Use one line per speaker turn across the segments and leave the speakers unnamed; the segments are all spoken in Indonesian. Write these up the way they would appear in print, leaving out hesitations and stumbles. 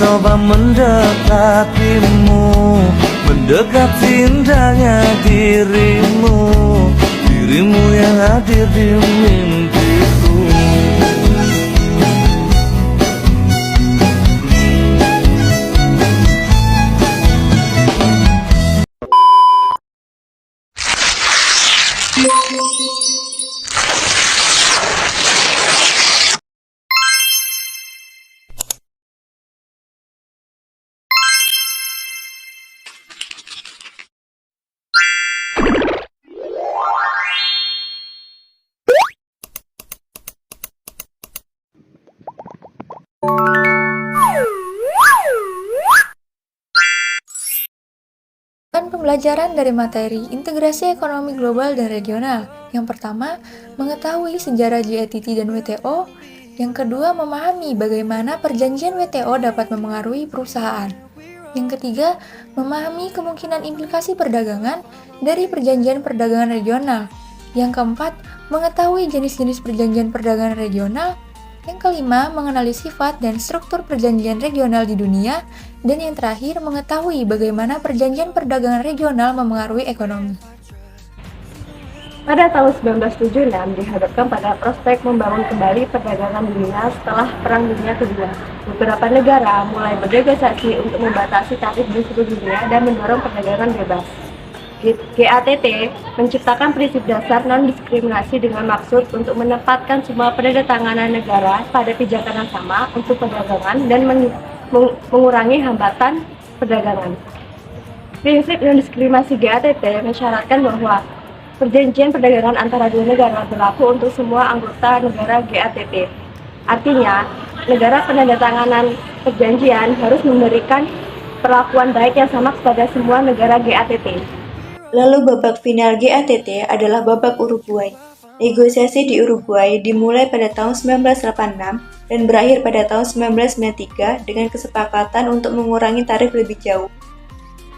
mencoba mendekatimu, mendekati indahnya dirimu, dirimu yang hadir di mimpiku.
Pembelajaran dari materi integrasi ekonomi global dan regional. Yang pertama, mengetahui sejarah GATT dan WTO. Yang kedua, memahami bagaimana perjanjian WTO dapat memengaruhi perusahaan. Yang ketiga, memahami kemungkinan implikasi perdagangan dari perjanjian perdagangan regional. Yang keempat, mengetahui jenis-jenis perjanjian perdagangan regional. Yang kelima, mengenali sifat dan struktur perjanjian regional di dunia. Dan yang terakhir, mengetahui bagaimana perjanjian perdagangan regional memengaruhi ekonomi.
Pada tahun 1976 dihadapkan pada prospek membangun kembali perdagangan dunia setelah Perang Dunia Kedua. Beberapa negara mulai bernegosiasi untuk membatasi tarif di seluruh dunia dan mendorong perdagangan bebas. GATT menciptakan prinsip dasar non-diskriminasi dengan maksud untuk menempatkan semua penandatanganan negara pada pijakan yang sama untuk perdagangan dan mengurangi hambatan perdagangan. Prinsip non-diskriminasi GATT mensyaratkan bahwa perjanjian perdagangan antara dua negara berlaku untuk semua anggota negara GATT. Artinya, negara penandatanganan perjanjian harus memberikan perlakuan baik yang sama kepada semua negara GATT.
Lalu babak final GATT adalah babak Uruguay. Negosiasi di Uruguay dimulai pada tahun 1986 dan berakhir pada tahun 1993 dengan kesepakatan untuk mengurangi tarif lebih jauh,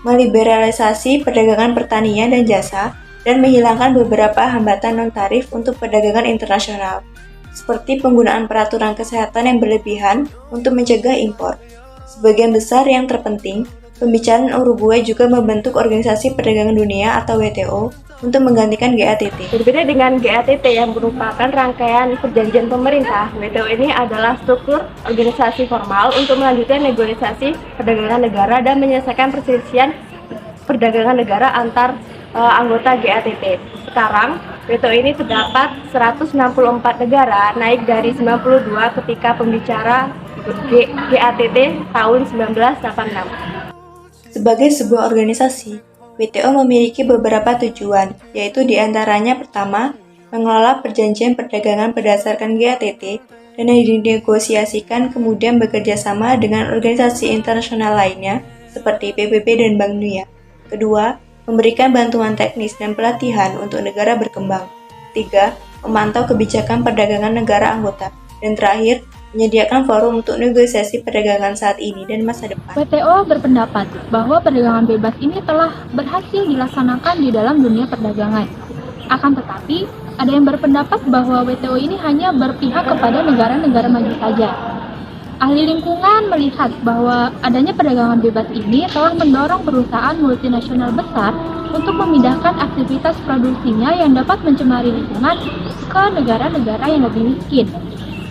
meliberalisasi perdagangan pertanian dan jasa, dan menghilangkan beberapa hambatan non-tarif untuk perdagangan internasional, seperti penggunaan peraturan kesehatan yang berlebihan untuk mencegah impor. Sebagian besar yang terpenting, pembicaraan Uruguay juga membentuk Organisasi Perdagangan Dunia atau WTO untuk menggantikan GATT.
Berbeda dengan GATT yang merupakan rangkaian perjanjian pemerintah, WTO ini adalah struktur organisasi formal untuk melanjutkan negosiasi perdagangan negara dan menyelesaikan perselisihan perdagangan negara antar anggota GATT. Sekarang, WTO ini terdapat 164 negara, naik dari 92 ketika pembicara GATT tahun 1986.
Sebagai sebuah organisasi, WTO memiliki beberapa tujuan, yaitu diantaranya pertama, mengelola perjanjian perdagangan berdasarkan GATT dan yang dinegosiasikan kemudian bekerja sama dengan organisasi internasional lainnya seperti PBB dan Bank Dunia. Kedua, memberikan bantuan teknis dan pelatihan untuk negara berkembang. Tiga, memantau kebijakan perdagangan negara anggota. Dan terakhir, menyediakan forum untuk negosiasi perdagangan saat ini dan masa depan.
WTO berpendapat bahwa perdagangan bebas ini telah berhasil dilaksanakan di dalam dunia perdagangan. Akan tetapi, ada yang berpendapat bahwa WTO ini hanya berpihak kepada negara-negara maju saja. Ahli lingkungan melihat bahwa adanya perdagangan bebas ini telah mendorong perusahaan multinasional besar untuk memindahkan aktivitas produksinya yang dapat mencemari lingkungan ke negara-negara yang lebih miskin.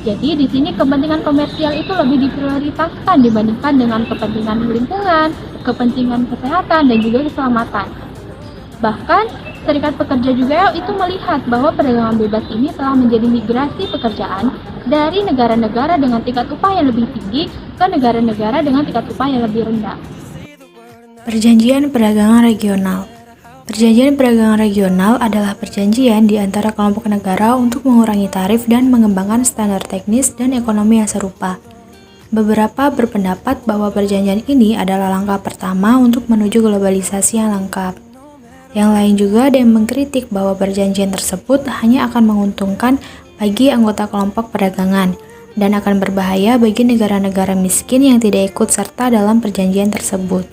Jadi di sini kepentingan komersial itu lebih diprioritaskan dibandingkan dengan kepentingan lingkungan, kepentingan kesehatan, dan juga keselamatan. Bahkan, serikat pekerja juga itu melihat bahwa perdagangan bebas ini telah menjadi migrasi pekerjaan dari negara-negara dengan tingkat upah yang lebih tinggi ke negara-negara dengan tingkat upah yang lebih rendah.
Perjanjian perdagangan regional. Perjanjian perdagangan regional adalah perjanjian di antara kelompok negara untuk mengurangi tarif dan mengembangkan standar teknis dan ekonomi yang serupa. Beberapa berpendapat bahwa perjanjian ini adalah langkah pertama untuk menuju globalisasi yang lengkap. Yang lain juga ada yang mengkritik bahwa perjanjian tersebut hanya akan menguntungkan bagi anggota kelompok perdagangan dan akan berbahaya bagi negara-negara miskin yang tidak ikut serta dalam perjanjian tersebut.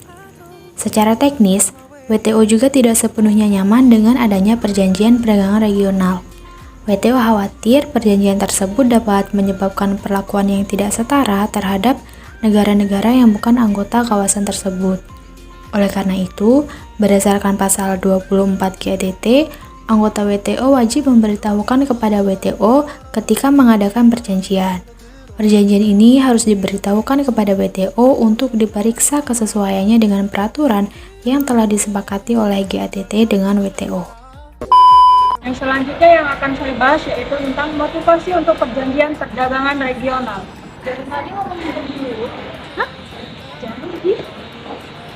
Secara teknis, WTO juga tidak sepenuhnya nyaman dengan adanya perjanjian perdagangan regional. WTO khawatir perjanjian tersebut dapat menyebabkan perlakuan yang tidak setara terhadap negara-negara yang bukan anggota kawasan tersebut. Oleh karena itu, berdasarkan pasal 24 GATT, anggota WTO wajib memberitahukan kepada WTO ketika mengadakan perjanjian. Perjanjian ini harus diberitahukan kepada WTO untuk diperiksa kesesuaiannya dengan peraturan yang telah disepakati oleh GATT dengan WTO.
Yang selanjutnya yang akan saya bahas yaitu tentang motivasi untuk perjanjian perdagangan regional. Dari tadi ngomongin dulu. Hah?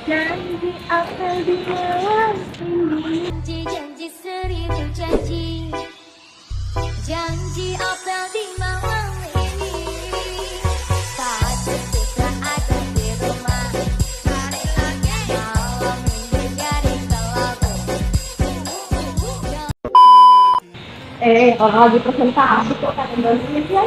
Janji apa di malam ini?
Janji seribu janji, janji apa di malam ini? Saat ketika ada di rumah, malam minggu jadi selalu.
Kalau lagi presentasi kok kalian bantuin ya.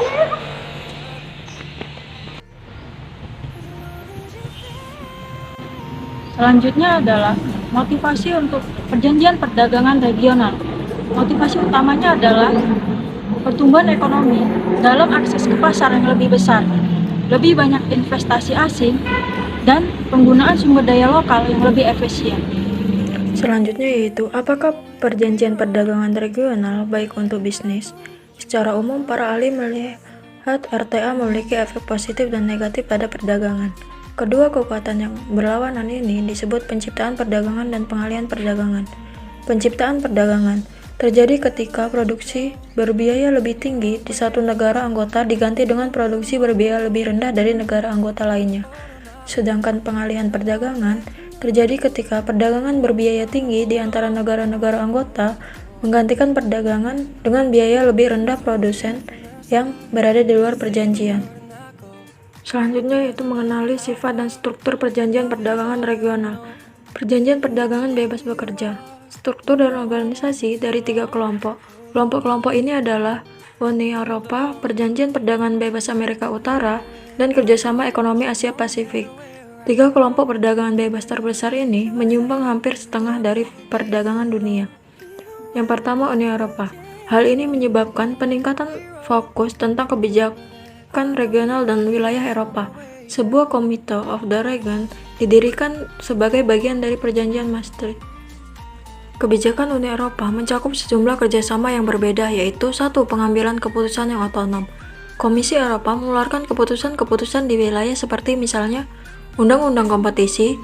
Selanjutnya adalah motivasi untuk perjanjian perdagangan regional. Motivasi utamanya adalah pertumbuhan ekonomi dalam akses ke pasar yang lebih besar, lebih banyak investasi asing, dan penggunaan sumber daya lokal yang lebih efisien.
Selanjutnya yaitu, apakah perjanjian perdagangan regional baik untuk bisnis? Secara umum, para ahli melihat RTA memiliki efek positif dan negatif pada perdagangan. Kedua kekuatan yang berlawanan ini disebut penciptaan perdagangan dan pengalihan perdagangan. Penciptaan perdagangan terjadi ketika produksi berbiaya lebih tinggi di satu negara anggota diganti dengan produksi berbiaya lebih rendah dari negara anggota lainnya. Sedangkan pengalihan perdagangan terjadi ketika perdagangan berbiaya tinggi di antara negara-negara anggota menggantikan perdagangan dengan biaya lebih rendah produsen yang berada di luar perjanjian. Selanjutnya yaitu mengenali sifat dan struktur perjanjian perdagangan regional. Perjanjian perdagangan bebas bekerja. Struktur dan organisasi dari 3 kelompok. Kelompok-kelompok ini adalah Uni Eropa, Perjanjian Perdagangan Bebas Amerika Utara, dan Kerjasama Ekonomi Asia Pasifik. 3 kelompok perdagangan bebas terbesar ini menyumbang hampir setengah dari perdagangan dunia. Yang pertama, Uni Eropa. Hal ini menyebabkan peningkatan fokus tentang kebijakan regional dan wilayah Eropa. Sebuah Committee of the Region didirikan sebagai bagian dari perjanjian Maastricht. Kebijakan Uni Eropa mencakup sejumlah kerjasama yang berbeda, yaitu 1. Pengambilan keputusan yang otonom. Komisi Eropa mengeluarkan keputusan-keputusan di wilayah seperti misalnya undang-undang kompetisi,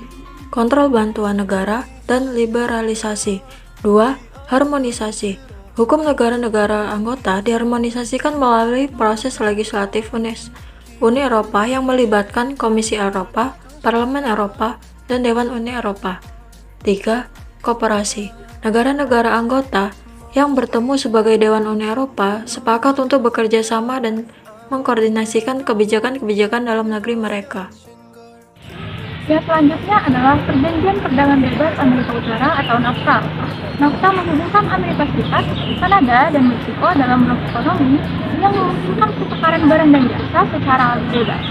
kontrol bantuan negara, dan liberalisasi. 2. Harmonisasi. Hukum negara-negara anggota diharmonisasikan melalui proses legislatif Uni Eropa yang melibatkan Komisi Eropa, Parlemen Eropa, dan Dewan Uni Eropa. 3. Koperasi. Negara-negara anggota yang bertemu sebagai Dewan Uni Eropa sepakat untuk bekerja sama dan mengkoordinasikan kebijakan-kebijakan dalam negeri mereka.
Yang selanjutnya adalah Perjanjian Perdagangan Bebas Amerika Utara atau NAFTA. NAFTA menghubungkan Amerika Serikat, Kanada, dan Meksiko dalam blok ekonomi yang memungkinkan pertukaran barang dan jasa secara lebih bebas.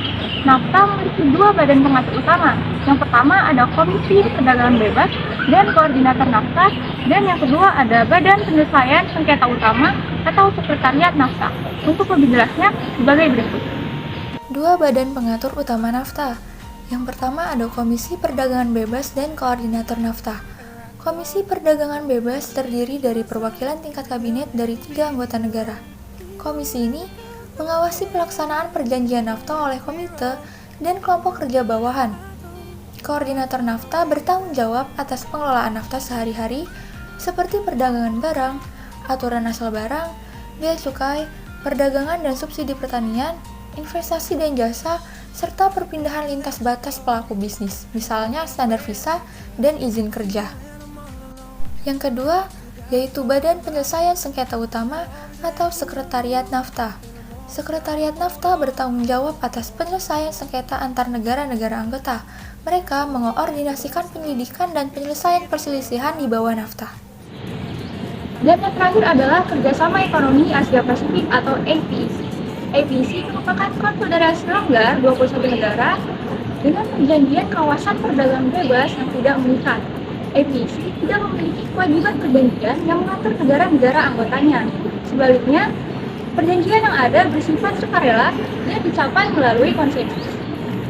NAFTA memiliki 2 badan pengatur utama. Yang pertama ada Komisi Perdagangan Bebas dan Koordinator NAFTA, dan yang kedua ada Badan Penyelesaian Sengketa Utama atau Sekretariat NAFTA. Untuk lebih jelasnya sebagai berikut.
2 badan pengatur utama NAFTA. Yang pertama ada Komisi Perdagangan Bebas dan Koordinator NAFTA. Komisi Perdagangan Bebas terdiri dari perwakilan tingkat kabinet dari 3 anggota negara. Komisi ini mengawasi pelaksanaan perjanjian NAFTA oleh komite dan kelompok kerja bawahan. Koordinator NAFTA bertanggung jawab atas pengelolaan NAFTA sehari-hari seperti perdagangan barang, aturan asal barang, bea cukai, perdagangan dan subsidi pertanian, investasi dan jasa, serta perpindahan lintas batas pelaku bisnis, misalnya standar visa dan izin kerja. Yang kedua, yaitu Badan Penyelesaian Sengketa Utama atau Sekretariat NAFTA. Sekretariat NAFTA bertanggung jawab atas penyelesaian sengketa antar negara-negara anggota. Mereka mengoordinasikan penyelidikan dan penyelesaian perselisihan di bawah NAFTA.
Dan yang terakhir adalah Kerjasama Ekonomi Asia Pasifik atau APEC. APEC merupakan konfederasi longgar 21 negara dengan perjanjian kawasan perdagangan bebas yang tidak mengikat. APEC tidak memiliki kewajiban perjanjian yang mengatur negara-negara anggotanya. Sebaliknya, perjanjian yang ada bersifat sukarela dan dicapai melalui konsensus.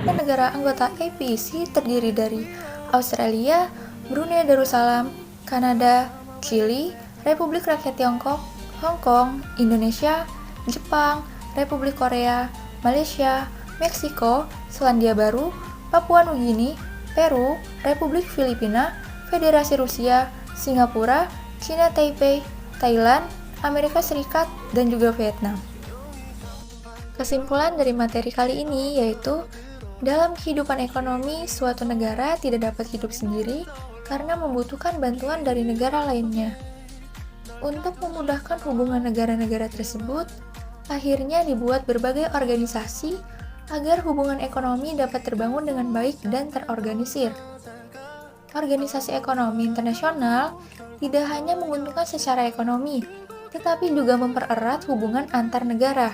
dan negara anggota APEC terdiri dari Australia, Brunei Darussalam, Kanada, Chili, Republik Rakyat Tiongkok, Hong Kong, Indonesia, Jepang, Republik Korea, Malaysia, Meksiko, Selandia Baru, Papua Nugini, Peru, Republik Filipina, Federasi Rusia, Singapura, Cina Taipei, Thailand, Amerika Serikat, dan juga Vietnam. Kesimpulan dari materi kali ini yaitu, dalam kehidupan ekonomi, suatu negara tidak dapat hidup sendiri karena membutuhkan bantuan dari negara lainnya. Untuk memudahkan hubungan negara-negara tersebut, akhirnya dibuat berbagai organisasi agar hubungan ekonomi dapat terbangun dengan baik dan terorganisir. Organisasi ekonomi internasional tidak hanya menguntungkan secara ekonomi, tetapi juga mempererat hubungan antar negara.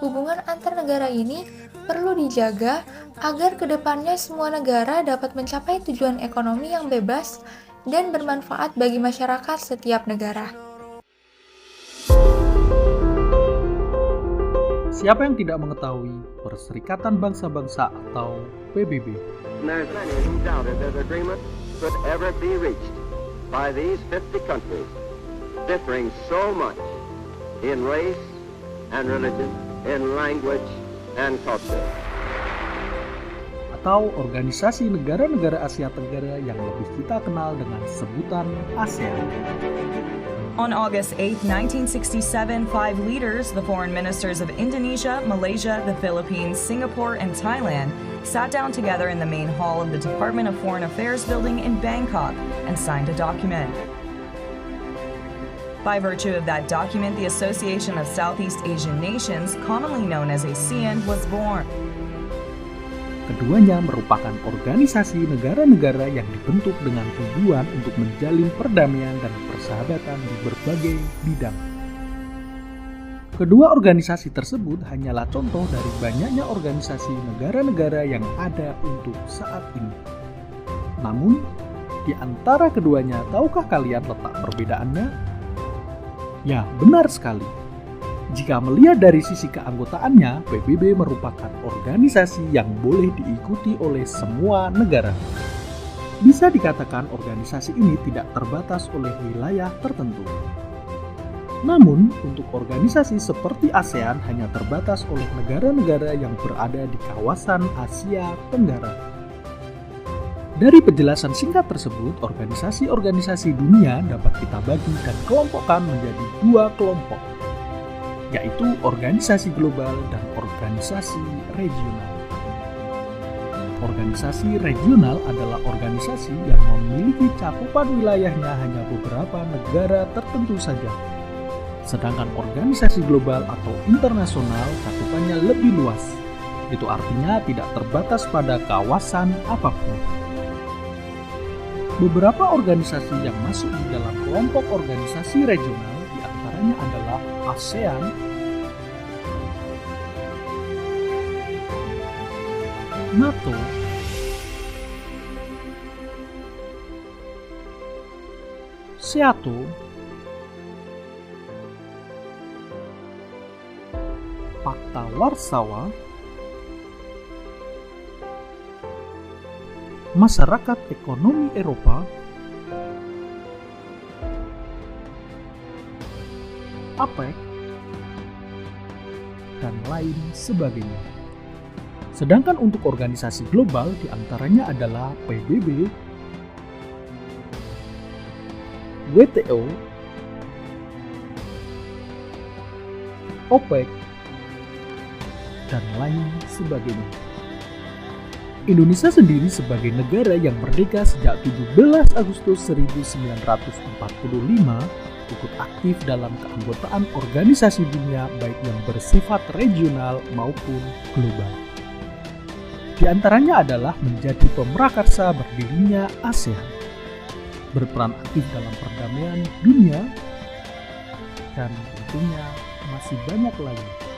Hubungan antar negara ini perlu dijaga agar kedepannya semua negara dapat mencapai tujuan ekonomi yang bebas dan bermanfaat bagi masyarakat setiap negara.
Siapa yang tidak mengetahui Perserikatan Bangsa-Bangsa atau PBB?
There's many who doubted that agreement could ever be reached by these 50 countries, differing so much in race and religion, in language and culture.
Atau Organisasi Negara-Negara Asia Tenggara yang lebih kita kenal dengan sebutan ASEAN.
On August 8, 1967, 5 leaders, the foreign ministers of Indonesia, Malaysia, the Philippines, Singapore, and Thailand, sat down together in the main hall of the Department of Foreign Affairs building in Bangkok and signed a document. By virtue of that document, the Association of Southeast Asian Nations, commonly known as ASEAN, was born.
Keduanya merupakan organisasi negara-negara yang dibentuk dengan tujuan untuk menjalin perdamaian dan persahabatan di berbagai bidang. Kedua organisasi tersebut hanyalah contoh dari banyaknya organisasi negara-negara yang ada untuk saat ini. Namun, di antara keduanya, tahukah kalian letak perbedaannya? Ya, benar sekali. Jika melihat dari sisi keanggotaannya, PBB merupakan organisasi yang boleh diikuti oleh semua negara. Bisa dikatakan organisasi ini tidak terbatas oleh wilayah tertentu. Namun, untuk organisasi seperti ASEAN hanya terbatas oleh negara-negara yang berada di kawasan Asia Tenggara. Dari penjelasan singkat tersebut, organisasi-organisasi dunia dapat kita bagi dan kelompokkan menjadi dua kelompok, yaitu organisasi global dan organisasi regional. Organisasi regional adalah organisasi yang memiliki cakupan wilayahnya hanya beberapa negara tertentu saja. Sedangkan organisasi global atau internasional cakupannya lebih luas. Itu artinya tidak terbatas pada kawasan apapun. Beberapa organisasi yang masuk di dalam kelompok organisasi regional diantaranya adalah ASEAN, NATO, SEATO, Pakta Warsawa, Masyarakat Ekonomi Eropa, APEC, dan lain sebagainya. Sedangkan untuk organisasi global diantaranya adalah PBB, WTO, OPEC, dan lain sebagainya. Indonesia sendiri sebagai negara yang merdeka sejak 17 Agustus 1945 ikut aktif dalam keanggotaan organisasi dunia baik yang bersifat regional maupun global. Di antaranya adalah menjadi pemrakarsa berdirinya ASEAN, berperan aktif dalam perdamaian dunia, dan tentunya masih banyak lagi.